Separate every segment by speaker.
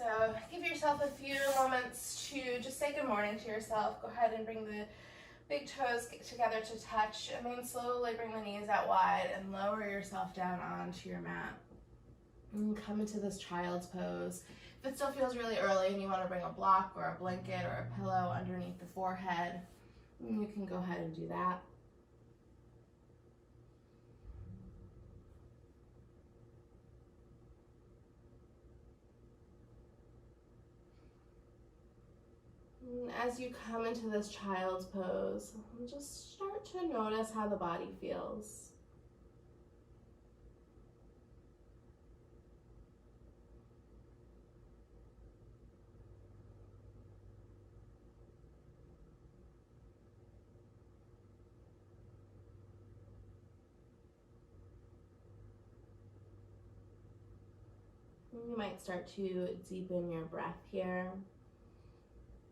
Speaker 1: So give yourself a few moments to just say good morning to yourself. Go ahead and bring the big toes together to touch, and then slowly bring the knees out wide and lower yourself down onto your mat. And come into this child's pose. If it still feels really early and you want to bring a block or a blanket or a pillow underneath the forehead, you can go ahead and do that. And as you come into this child's pose, just start to notice how the body feels. You might start to deepen your breath here.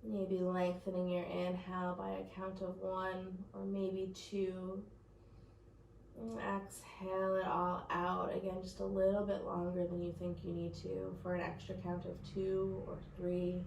Speaker 1: Maybe lengthening your inhale by a count of 1 or maybe 2. And exhale it all out. Again, just a little bit longer than you think you need to for an extra count of 2 or 3.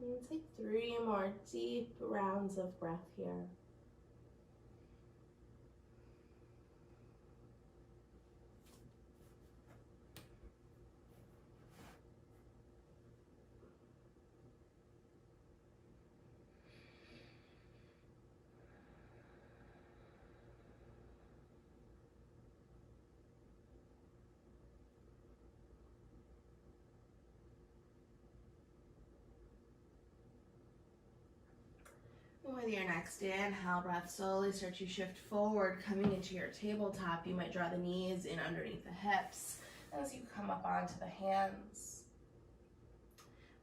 Speaker 1: And take 3 more deep rounds of breath here. With your next inhale breath, slowly start to shift forward, coming into your tabletop. You might draw the knees in underneath the hips as you come up onto the hands.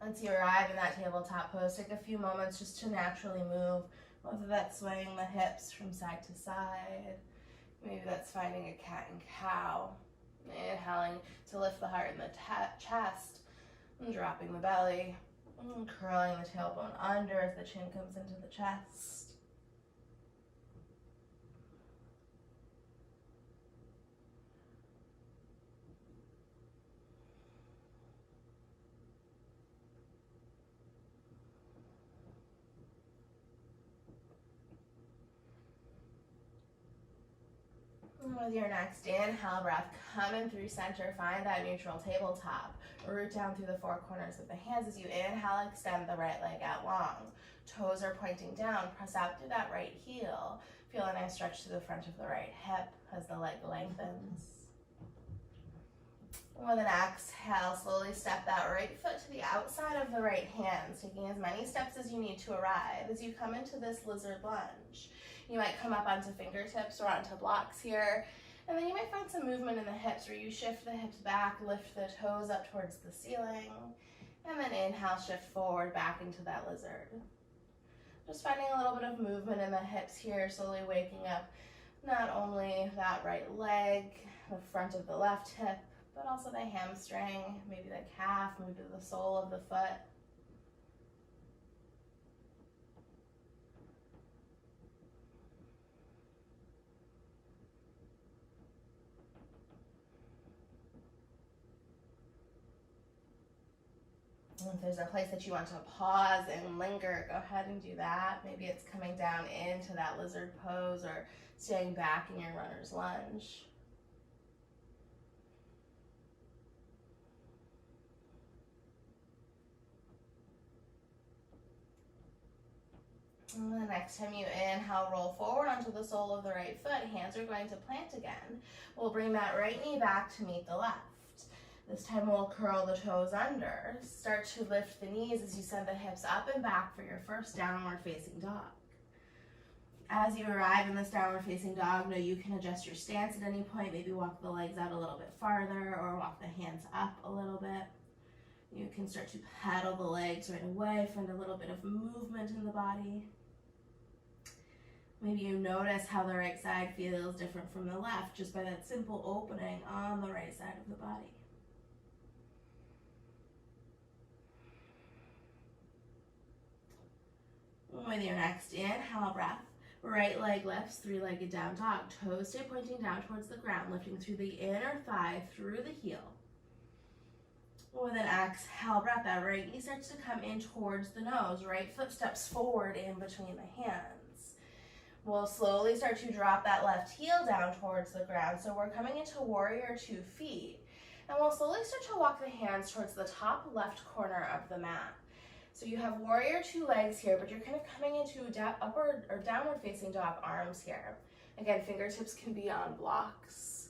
Speaker 1: Once you arrive in that tabletop pose, take a few moments just to naturally move, whether that's swaying the hips from side to side. Maybe that's finding a cat and cow. Inhaling to lift the heart and the chest, and dropping the belly. And curling the tailbone under as the chin comes into the chest. And with your next inhale breath, coming through center, find that neutral tabletop. Root down through the 4 corners of the hands. As you inhale, extend the right leg out long. Toes are pointing down. Press out through that right heel. Feel a nice stretch to the front of the right hip as the leg lengthens. With an exhale, slowly step that right foot to the outside of the right hand, taking as many steps as you need to arrive. As you come into this lizard lunge, you might come up onto fingertips or onto blocks here. And then you might find some movement in the hips where you shift the hips back, lift the toes up towards the ceiling, and then inhale, shift forward back into that lizard. Just finding a little bit of movement in the hips here, slowly waking up not only that right leg, the front of the left hip, but also the hamstring, maybe the calf, maybe the sole of the foot. If there's a place that you want to pause and linger, go ahead and do that. Maybe it's coming down into that lizard pose or staying back in your runner's lunge. And the next time you inhale, roll forward onto the sole of the right foot. Hands are going to plant again. We'll bring that right knee back to meet the left. This time we'll curl the toes under. Start to lift the knees as you send the hips up and back for your first downward facing dog. As you arrive in this downward facing dog, know you can adjust your stance at any point. Maybe walk the legs out a little bit farther or walk the hands up a little bit. You can start to pedal the legs right away, find a little bit of movement in the body. Maybe you notice how the right side feels different from the left just by that simple opening on the right side of the body. With your next inhale breath, right leg lifts, three-legged down dog. Toes stay pointing down towards the ground, lifting through the inner thigh, through the heel. With an exhale breath, that right knee starts to come in towards the nose. Right foot steps forward in between the hands. We'll slowly start to drop that left heel down towards the ground. So we're coming into warrior 2 feet. And we'll slowly start to walk the hands towards the top left corner of the mat. So you have warrior 2 legs here, but you're kind of coming into upward or downward facing dog arms here. Again, fingertips can be on blocks.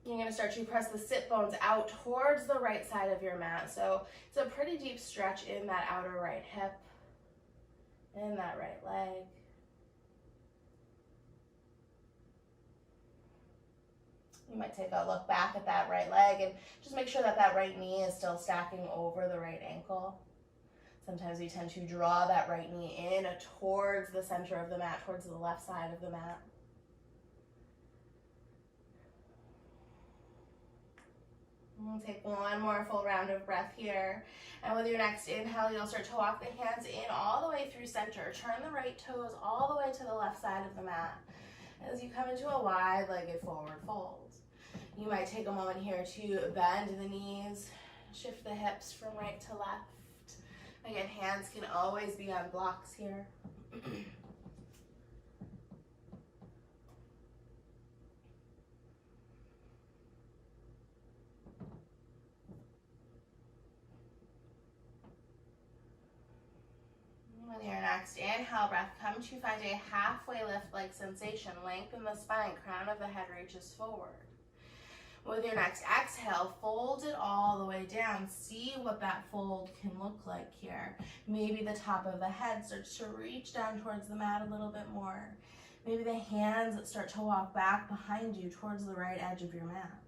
Speaker 1: You're going to start to press the sit bones out towards the right side of your mat. So it's a pretty deep stretch in that outer right hip, in that right leg. You might take a look back at that right leg and just make sure that that right knee is still stacking over the right ankle. Sometimes we tend to draw that right knee in towards the center of the mat, towards the left side of the mat. And take one more full round of breath here. And with your next inhale, you'll start to walk the hands in all the way through center. Turn the right toes all the way to the left side of the mat. As you come into a wide-legged forward fold. You might take a moment here to bend the knees, shift the hips from right to left. Again, hands can always be on blocks here. With your next inhale breath, come to find a halfway lift-like sensation. Lengthen the spine, crown of the head reaches forward. With your next exhale, fold it all the way down. See what that fold can look like here. Maybe the top of the head starts to reach down towards the mat a little bit more. Maybe the hands that start to walk back behind you towards the right edge of your mat.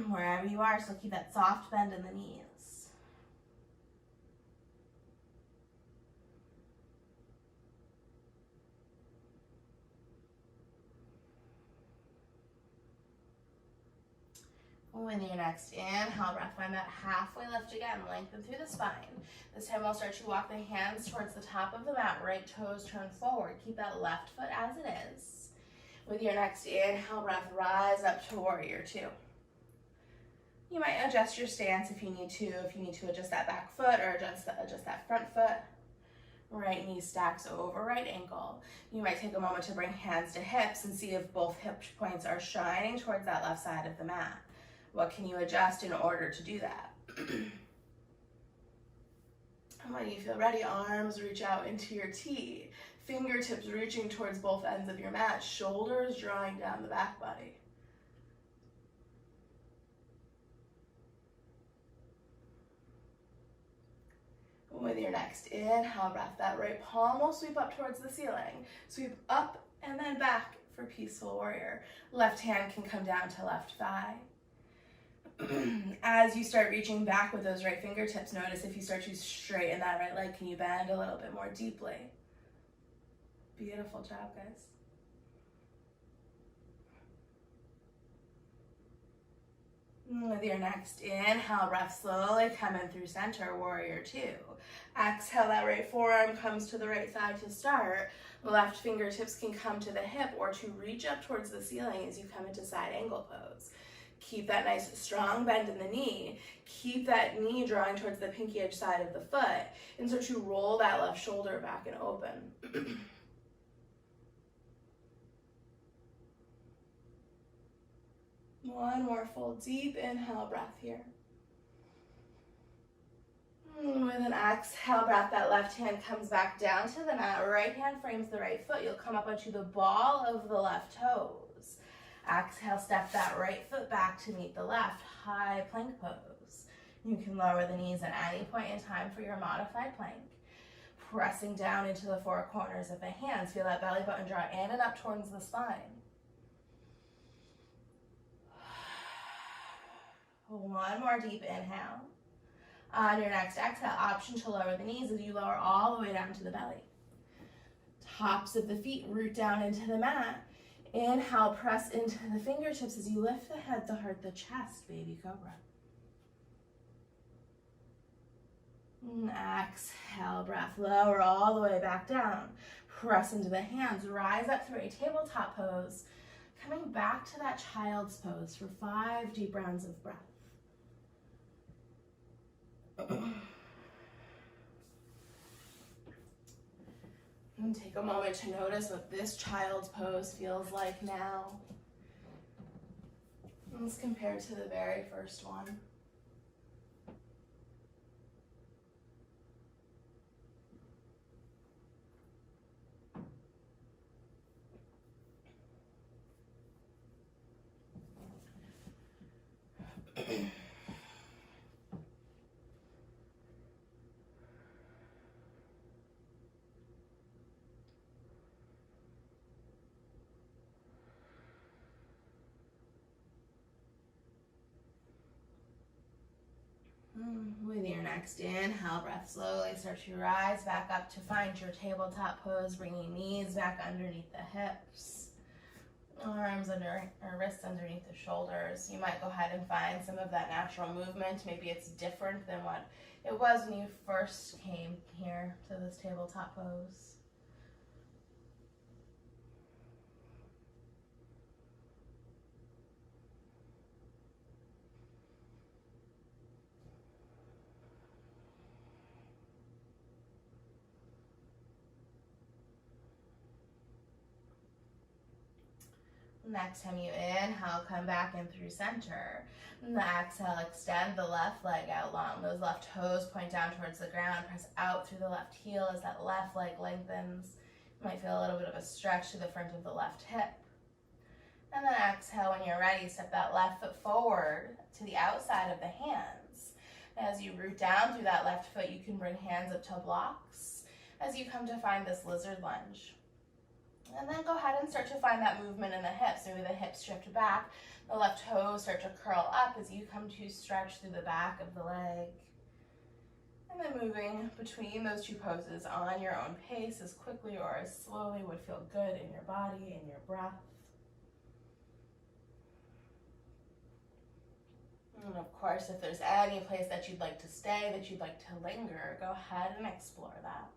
Speaker 1: Wherever you are, so keep that soft bend in the knees. With your next inhale breath, find that halfway lift again. Lengthen through the spine. This time we'll start to walk the hands towards the top of the mat. Right toes turn forward. Keep that left foot as it is. With your next inhale breath, rise up to warrior 2. You might adjust your stance if you need to. If you need to adjust that back foot or adjust that front foot. Right knee stacks over right ankle. You might take a moment to bring hands to hips and see if both hip points are shining towards that left side of the mat. What can you adjust in order to do that? And when you feel ready, arms reach out into your T. Fingertips reaching towards both ends of your mat. Shoulders drawing down the back body. With your next inhale breath, that right palm will sweep up towards the ceiling. Sweep up and then back for peaceful warrior. Left hand can come down to left thigh. As you start reaching back with those right fingertips, notice if you start to straighten that right leg, can you bend a little bit more deeply? Beautiful job, guys. With your next inhale breath, slowly come in through center, warrior 2. Exhale, that right forearm comes to the right thigh to start. Left fingertips can come to the hip or to reach up towards the ceiling as you come into side angle pose. Keep that nice strong bend in the knee. Keep that knee drawing towards the pinky edge side of the foot. And start to roll that left shoulder back and open. One more full deep inhale breath here. With an exhale breath, that left hand comes back down to the mat. Right hand frames the right foot. You'll come up onto the ball of the left toes. Exhale, step that right foot back to meet the left. High plank pose. You can lower the knees at any point in time for your modified plank. pressing down into the four corners of the hands. Feel that belly button draw in and up towards the spine. One more deep inhale. On your next exhale, option to lower the knees as you lower all the way down to the belly. Tops of the feet root down into the mat. Inhale, press into the fingertips as you lift the head, the heart, the chest, baby cobra. Exhale, breath, lower all the way back down. Press into the hands, rise up through a tabletop pose. Coming back to that child's pose for 5 deep rounds of breath. And take a moment to notice what this child's pose feels like now. Let's compare to the very first one. With your next inhale, breath slowly start to rise back up to find your tabletop pose, bringing knees back underneath the hips, arms under or wrists underneath the shoulders. You might go ahead and find some of that natural movement. Maybe it's different than what it was when you first came here to this tabletop pose. Next time you inhale, come back in through center. And the exhale, extend the left leg out long. Those left toes point down towards the ground. Press out through the left heel as that left leg lengthens. You might feel a little bit of a stretch to the front of the left hip. And then exhale, when you're ready, step that left foot forward to the outside of the hands. As you root down through that left foot, you can bring hands up to blocks as you come to find this lizard lunge. And then go ahead and start to find that movement in the hips. Maybe the hips shift back, the left toes start to curl up as you come to stretch through the back of the leg. And then moving between those two poses on your own pace, as quickly or as slowly would feel good in your body and your breath. And of course, if there's any place that you'd like to stay, that you'd like to linger, go ahead and explore that.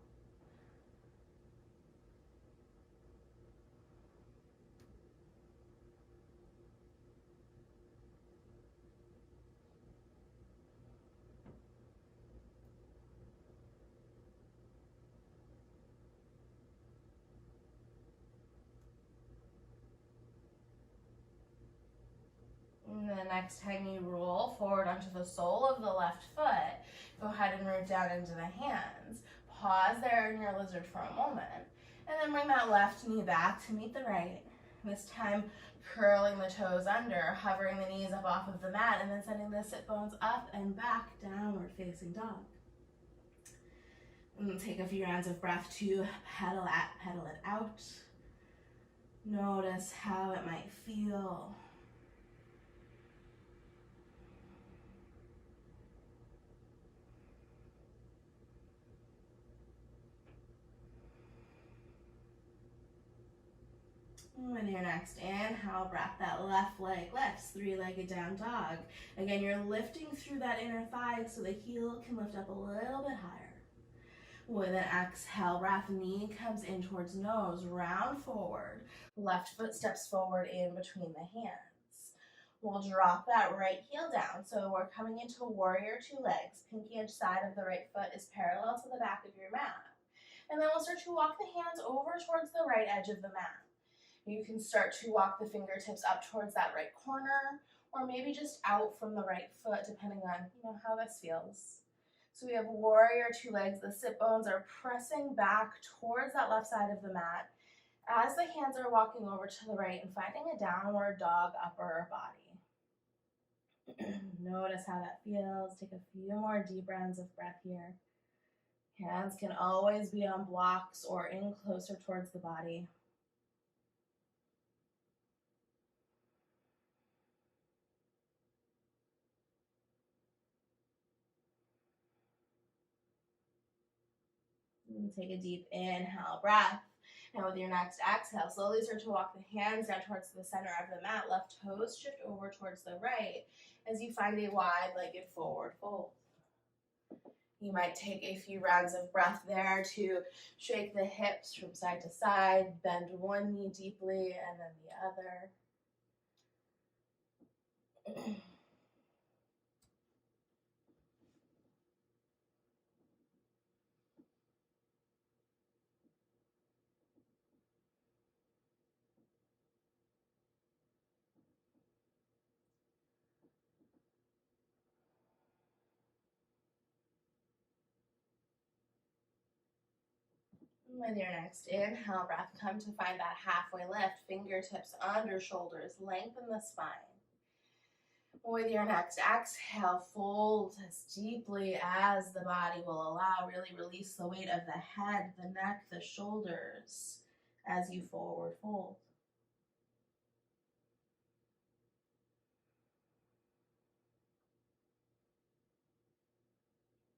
Speaker 1: And the next time you roll forward onto the sole of the left foot, go ahead and root down into the hands. Pause there in your lizard for a moment. And then bring that left knee back to meet the right. This time curling the toes under, hovering the knees up off of the mat, and then sending the sit bones up and back, downward facing dog. And take a few rounds of breath to pedal it out. Notice how it might feel. With your next inhale, breath, that left leg lifts, 3-legged down dog. Again, you're lifting through that inner thigh so the heel can lift up a little bit higher. With an exhale, breath, knee comes in towards nose, round forward. Left foot steps forward in between the hands. We'll drop that right heel down. So we're coming into warrior 2 legs. Pinky edge side of the right foot is parallel to the back of your mat. And then we'll start to walk the hands over towards the right edge of the mat. You can start to walk the fingertips up towards that right corner, or maybe just out from the right foot, depending on how this feels. So we have warrior 2 legs. The sit bones are pressing back towards that left side of the mat as the hands are walking over to the right and finding a downward dog upper body. Notice how that feels. Take a few more deep rounds of breath here. Hands can always be on blocks or in closer towards the body. And take a deep inhale, breath. And with your next exhale, slowly start to walk the hands down towards the center of the mat. Left toes shift over towards the right as you find a wide-legged forward fold. You might take a few rounds of breath there to shake the hips from side to side, bend one knee deeply and then the other. With your next inhale breath, come to find that halfway lift, fingertips under shoulders, lengthen the spine. With your next exhale, fold as deeply as the body will allow. Really release the weight of the head, the neck, the shoulders as you forward fold.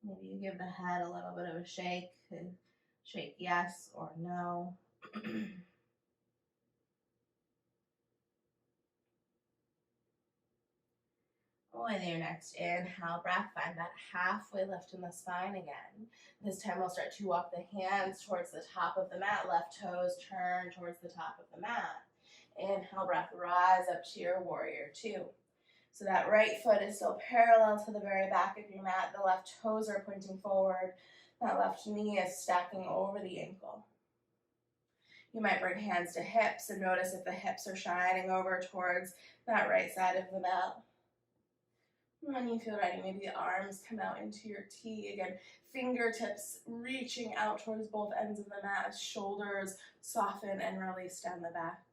Speaker 1: Maybe you give the head a little bit of a shake. Shake yes or no. With your next inhale breath, find that halfway lift in the spine again. This time we'll start to walk the hands towards the top of the mat. Left toes turn towards the top of the mat. Inhale breath, rise up to your warrior two. So that right foot is still parallel to the very back of your mat. The left toes are pointing forward. That left knee is stacking over the ankle. You might bring hands to hips and notice if the hips are shining over towards that right side of the mat. When you feel ready, maybe the arms come out into your T. Again, fingertips reaching out towards both ends of the mat as shoulders soften and release down the back.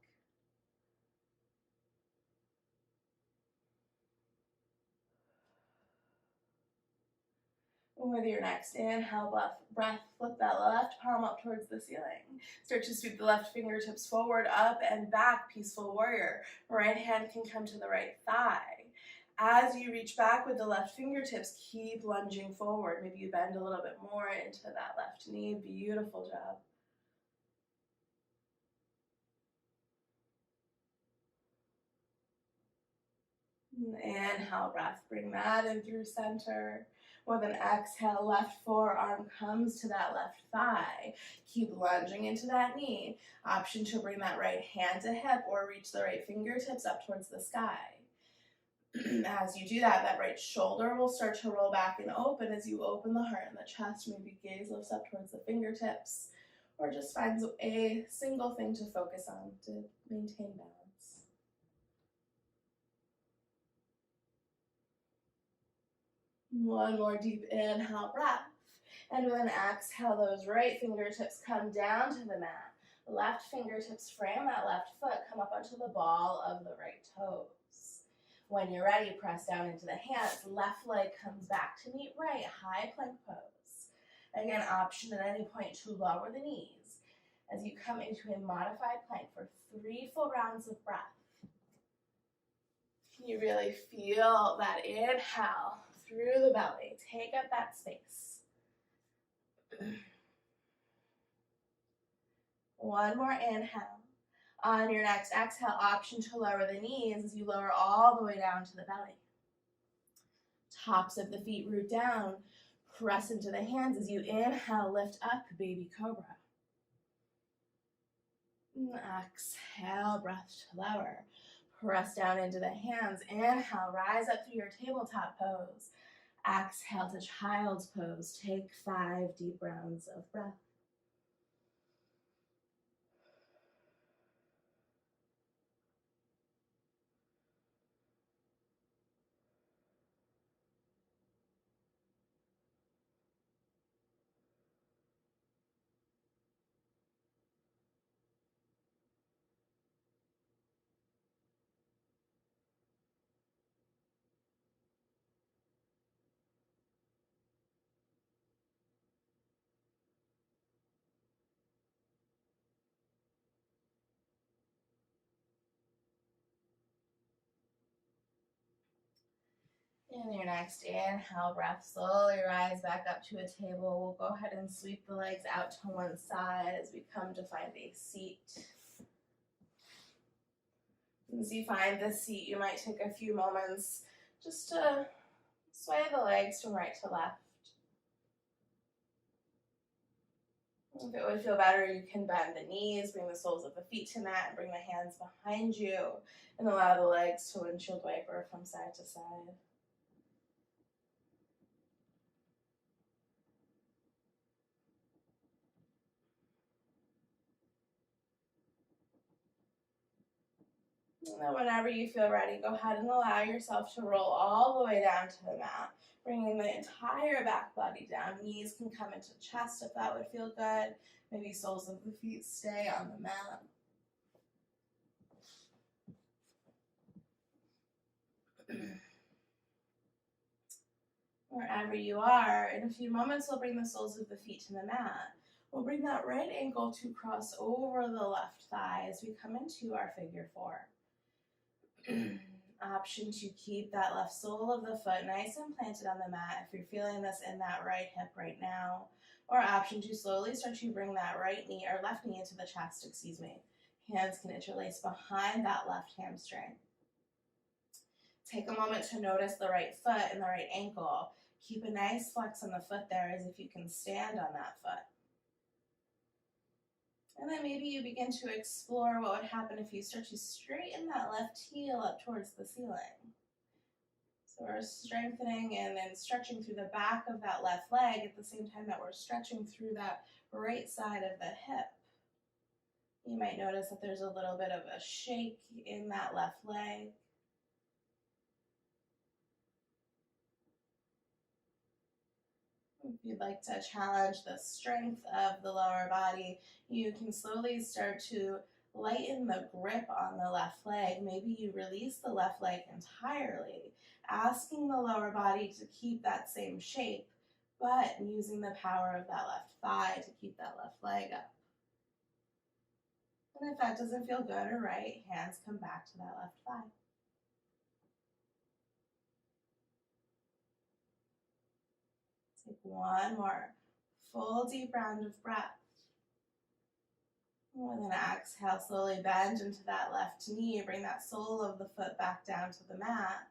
Speaker 1: With your next inhale breath, flip that left palm up towards the ceiling. Start to sweep the left fingertips forward, up and back, peaceful warrior. Right hand can come to the right thigh. As you reach back with the left fingertips, keep lunging forward. Maybe you bend a little bit more into that left knee. Beautiful job. Inhale, breath, bring that in through center. With an exhale, left forearm comes to that left thigh. Keep lunging into that knee. Option to bring that right hand to hip or reach the right fingertips up towards the sky. As you do that, that right shoulder will start to roll back and open as you open the heart and the chest. Maybe gaze lifts up towards the fingertips or just finds a single thing to focus on to maintain balance. One more deep inhale breath. And with an exhale, those right fingertips come down to the mat. Left fingertips frame that left foot, come up onto the ball of the right toes. When you're ready, press down into the hands. Left leg comes back to meet right, high plank pose. Again, option at any point to lower the knees as you come into a modified plank for 3 full rounds of breath. You really feel that inhale through the belly. Take up that space. One more inhale. On your next exhale, option to lower the knees as you lower all the way down to the belly. Tops of the feet root down. Press into the hands as you inhale, lift up, baby cobra. Exhale, breath to lower. Press down into the hands. Inhale, rise up through your tabletop pose. Exhale to child's pose. Take 5 deep rounds of breath. And your next inhale breath, slowly rise back up to a table. We'll go ahead and sweep the legs out to one side as we come to find a seat. As you find this seat, you might take a few moments just to sway the legs from right to left. If it would feel better, you can bend the knees, bring the soles of the feet to mat, and bring the hands behind you, and allow the legs to windshield wiper from side to side. And then whenever you feel ready, go ahead and allow yourself to roll all the way down to the mat, bringing the entire back body down. Knees can come into chest if that would feel good. Maybe soles of the feet stay on the mat. Wherever you are, in a few moments, we'll bring the soles of the feet to the mat. We'll bring that right ankle to cross over the left thigh as we come into our figure four. Option to keep that left sole of the foot nice and planted on the mat if you're feeling this in that right hip right now. Or option to slowly start to bring that right knee or left knee into the chest, Hands can interlace behind that left hamstring. Take a moment to notice the right foot and the right ankle. Keep a nice flex on the foot there as if you can stand on that foot. And then maybe you begin to explore what would happen if you start to straighten that left heel up towards the ceiling. So we're strengthening and then stretching through the back of that left leg at the same time that we're stretching through that right side of the hip. You might notice that there's a little bit of a shake in that left leg. If you'd like to challenge the strength of the lower body, you can slowly start to lighten the grip on the left leg. Maybe you release the left leg entirely, asking the lower body to keep that same shape, but using the power of that left thigh to keep that left leg up. And if that doesn't feel good or right, hands come back to that left thigh. Take one more full deep round of breath. With an exhale, slowly bend into that left knee. Bring that sole of the foot back down to the mat.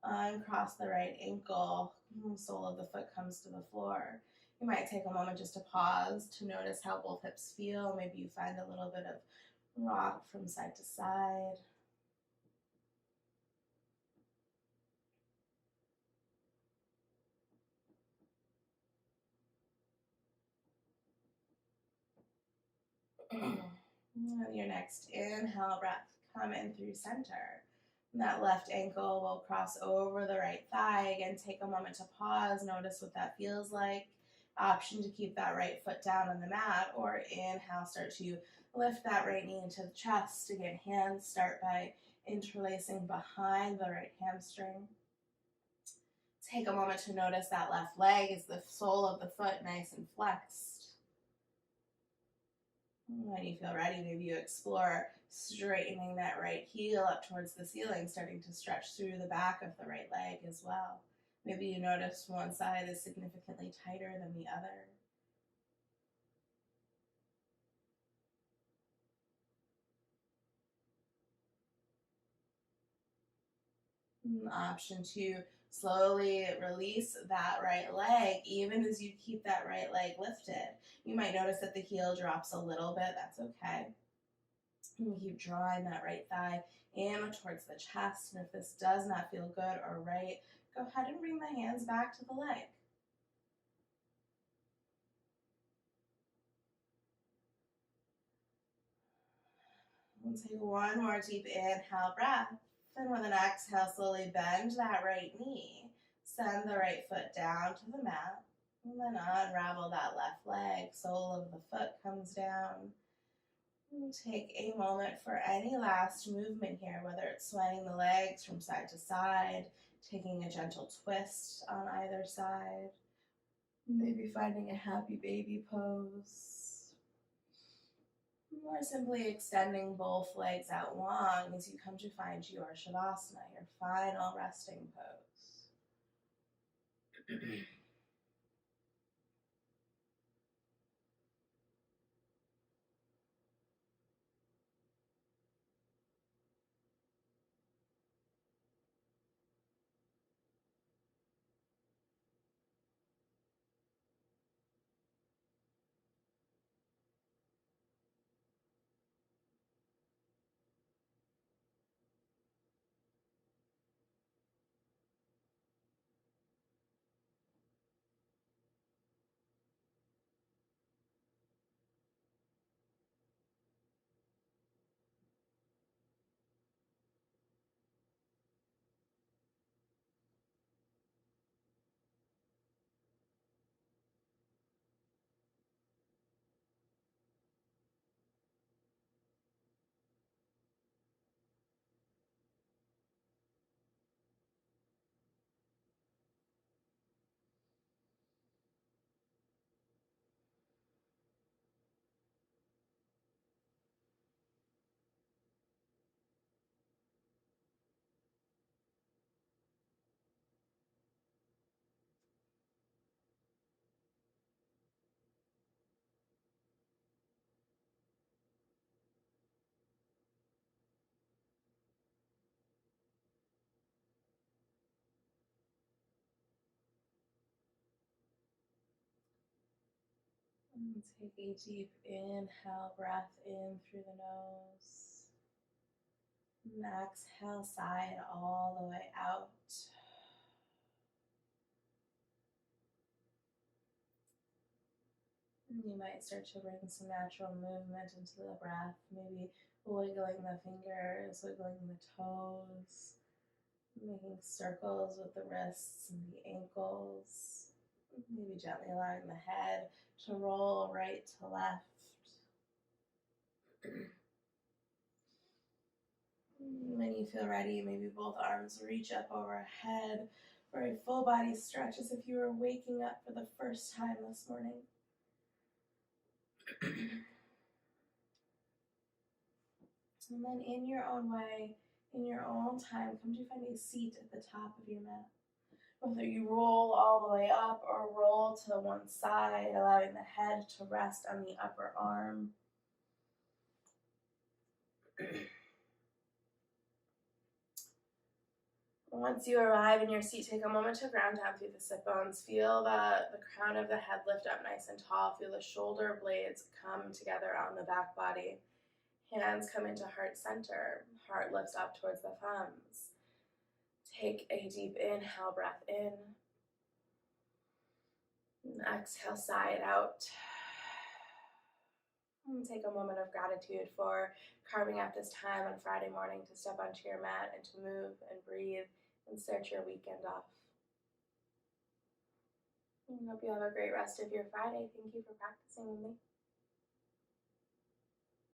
Speaker 1: Uncross the right ankle. Sole of the foot comes to the floor. You might take a moment just to pause to notice how both hips feel. Maybe you find a little bit of rock from side to side. Your next inhale breath, come in through center. And that left ankle will cross over the right thigh. Again, take a moment to pause, notice what that feels like. Option to keep that right foot down on the mat, or inhale, start to lift that right knee into the chest. Again, hands start by interlacing behind the right hamstring. Take a moment to notice that left leg. Is the sole of the foot nice and flexed? When you feel ready, maybe you explore straightening that right heel up towards the ceiling, starting to stretch through the back of the right leg as well. Maybe you notice one side is significantly tighter than the other. Option two, slowly release that right leg, even as you keep that right leg lifted. You might notice that the heel drops a little bit. That's okay. And keep drawing that right thigh in towards the chest. And if this does not feel good or right, go ahead and bring the hands back to the leg. And take one more deep inhale breath. And with an exhale, slowly bend that right knee. Send the right foot down to the mat. And then unravel that left leg. Sole of the foot comes down. And take a moment for any last movement here, whether it's swaying the legs from side to side, taking a gentle twist on either side, maybe finding a happy baby pose, or simply extending both legs out long as you come to find your Shavasana, your final resting pose. And take a deep inhale, breath in through the nose. And exhale, sigh it all the way out. And you might start to bring some natural movement into the breath, maybe wiggling the fingers, wiggling the toes, making circles with the wrists and the ankles. Maybe gently allowing the head to roll right to left. When you feel ready, maybe both arms reach up overhead for a full body stretch as if you were waking up for the first time this morning. And then in your own way, in your own time, come to find a seat at the top of your mat. Whether you roll all the way up or roll to one side, allowing the head to rest on the upper arm. Once you arrive in your seat, take a moment to ground down through the sit bones. Feel the crown of the head lift up nice and tall. Feel the shoulder blades come together on the back body. Hands come into heart center. Heart lifts up towards the thumbs. Take a deep inhale, breath in. And exhale, sigh it out. And take a moment of gratitude for carving out this time on Friday morning to step onto your mat and to move and breathe and start your weekend off. I hope you have a great rest of your Friday. Thank you for practicing with me.